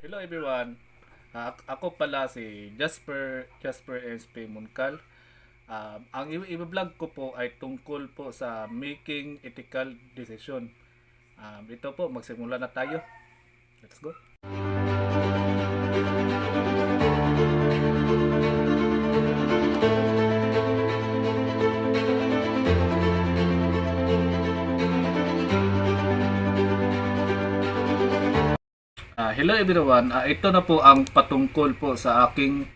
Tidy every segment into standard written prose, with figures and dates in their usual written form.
Hello everyone. Ako pala si Jasper SP Munkal. Ang i-vlog ko po ay tungkol po sa making ethical decision. Ito po, magsimula na tayo. Let's go. Hello everyone. Ito na po ang patungkol po sa aking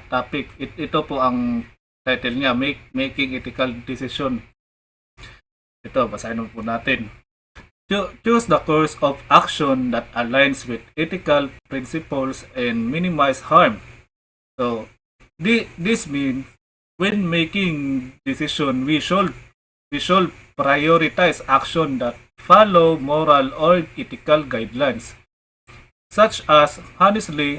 topic. Ito po ang title niya, Making Ethical Decision. Ito, basahin po natin. Choose the course of action that aligns with ethical principles and minimize harm. So, this means when making decision, we should prioritize action that follow moral or ethical guidelines, such as honestly,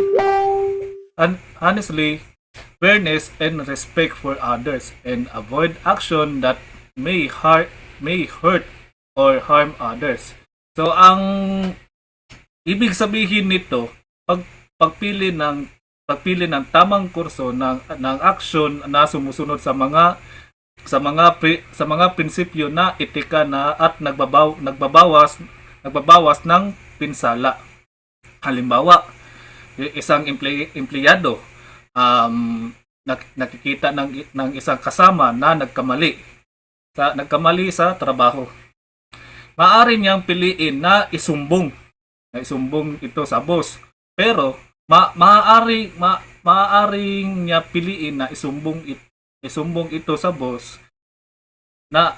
fairness, and respect for others, and avoid action that may hurt or harm others. So ang ibig sabihin nito, pagpili ng tamang kurso ng action na sumusunod sa mga prinsipyo na etika na at nagbabawas ng pinsala. Halimbawa, isang empleyado nakikita ng isang kasama na nagkamali sa trabaho. Maaari niyang piliin na isumbong ito sa boss. Pero maaaring niya piliin na isumbong ito sa boss na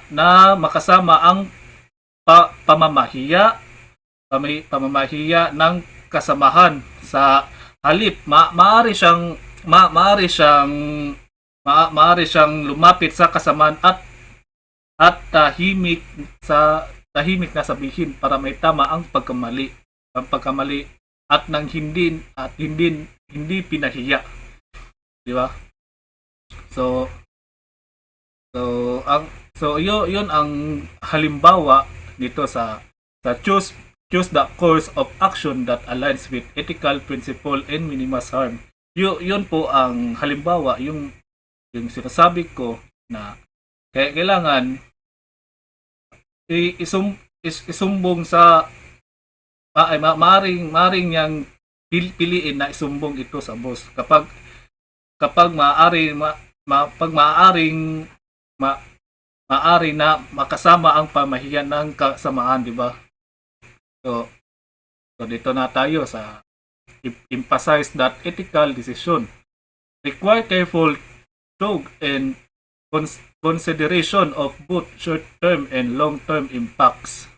makasama ang pamamahiya ng kasamahan. Sa halip, maaari siyang lumapit sa kasamaan at tahimik na sabihin para may tama ang pagkamali at nang hindi pinahiya, di ba? So yun ang halimbawa dito sa choose the course of action that aligns with ethical principle and minimize harm. Yun po ang halimbawa, yung sinasabi ko na kailangan isumbong sa maaring niyang piliin na isumbong ito sa boss kapag maaari na makasama ang pamahiyan ng kasamaan, di ba? So dito na tayo sa emphasize that ethical decision require careful thought and consideration of both short-term and long-term impacts.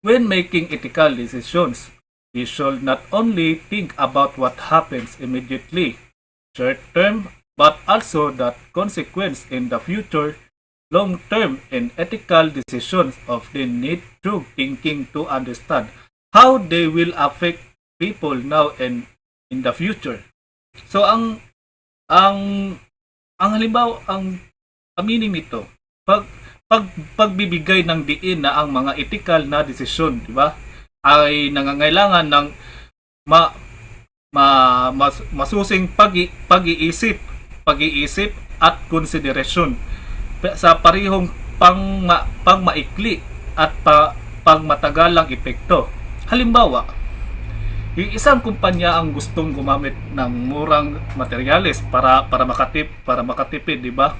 When making ethical decisions, we should not only think about what happens immediately, short-term, but also that consequence in the future. Long-term and ethical decisions often need through thinking to understand how they will affect people now and in the future. So ang halimbawa, ang meaning nito, pagbibigay ng diin na ang mga ethical na desisyon, di ba, ay nangangailangan ng masusing pag-iisip at konsiderasyon sa parehong pangmaikli at pangmatagalang epekto. Halimbawa, yung isang kumpanya ang gustong gumamit ng murang materyales para makatipid, di ba?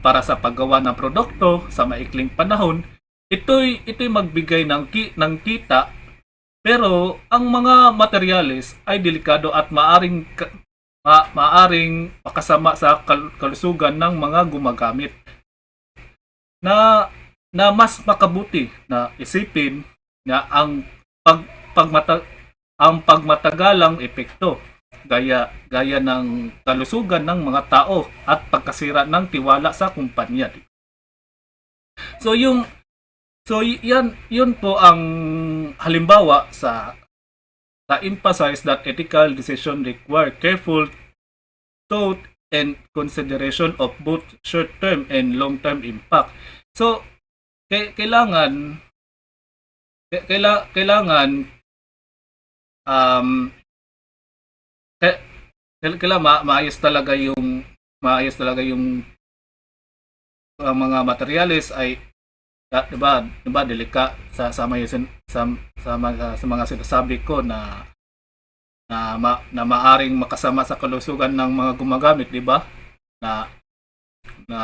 Para sa paggawa ng produkto sa maikling panahon, ito'y magbigay ng kita, pero ang mga materyales ay delikado at maaring makasama sa kalusugan ng mga gumagamit. Na mas makabuti na isipin na ang pagmatagalang epekto gaya ng kalusugan ng mga tao at pagkasira ng tiwala sa kumpanya. So yun po ang halimbawa sa emphasize that ethical decision require careful thought and consideration of both short-term and long-term impact. So kailangan um, eh, maayos talaga yung mga materyales ay, 'di ba delika sa may sa mga sinasabi ko na maaring makasama sa kalusugan ng mga gumagamit, 'di ba? Na na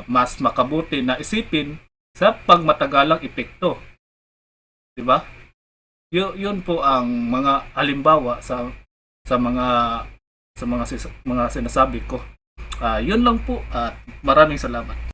mas makabuti na isipin sa pagmatagalang epekto, 'di ba? Yun po ang mga halimbawa sa mga mga sinasabi ko. Yun lang po at maraming salamat.